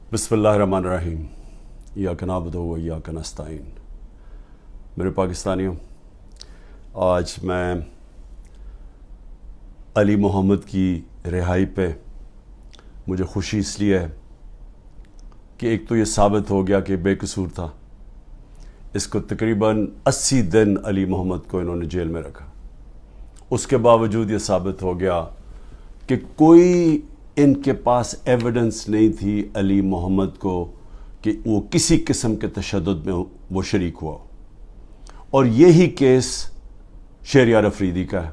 बिस्मिल्लाहिर्रहमानिर्रहीम। इय्याका नअबुदु व इय्याका नस्तईन। मेरे पाकिस्तानियों, आज मैं अली मोहम्मद की रिहाई पे मुझे खुशी इसलिए है कि एक तो ये साबित हो गया कि बेकसूर था। इसको तकरीबन 80 दिन अली मोहम्मद को इन्होंने जेल में रखा। उसके बावजूद ये साबित हो गया कि कोई इनके पास एविडेंस नहीं थी अली मोहम्मद को कि वो किसी किस्म के तशद्दुद में वो शरीक हुआ। और यही केस शहरियार अफरीदी का है।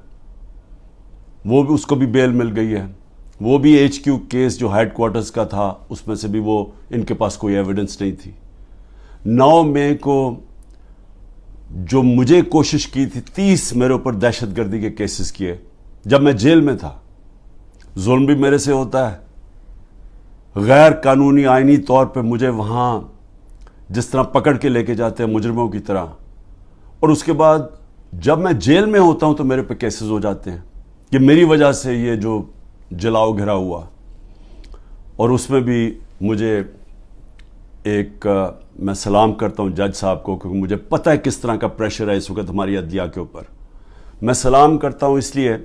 वो भी, उसको भी बेल मिल गई है। वो भी HQ केस जो हेड क्वार्टर्स का था, उसमें से भी वो इनके पास कोई एविडेंस नहीं थी। 9 मई को जो मुझे कोशिश की थी 30 मेरे ऊपर दहशतगर्दी के केसेस किए, जब मैं जेल में था। जुल्म भी मेरे से होता है। गैर कानूनी आईनी तौर पे मुझे वहाँ जिस तरह पकड़ के लेके जाते हैं मुजरिमों की तरह, और उसके बाद जब मैं जेल में होता हूँ तो मेरे पे केसेस हो जाते हैं कि मेरी वजह से ये जो जलाओ घिरा हुआ। और उसमें भी मुझे मैं सलाम करता हूँ जज साहब को, क्योंकि मुझे पता है किस तरह का प्रेशर है इस वक्त हमारी अदलिया के ऊपर। मैं सलाम करता हूँ इसलिए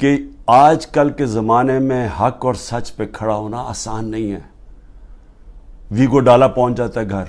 कि आजकल के ज़माने में हक और सच पे खड़ा होना आसान नहीं है। वीगो डाला पहुंच जाता है घर।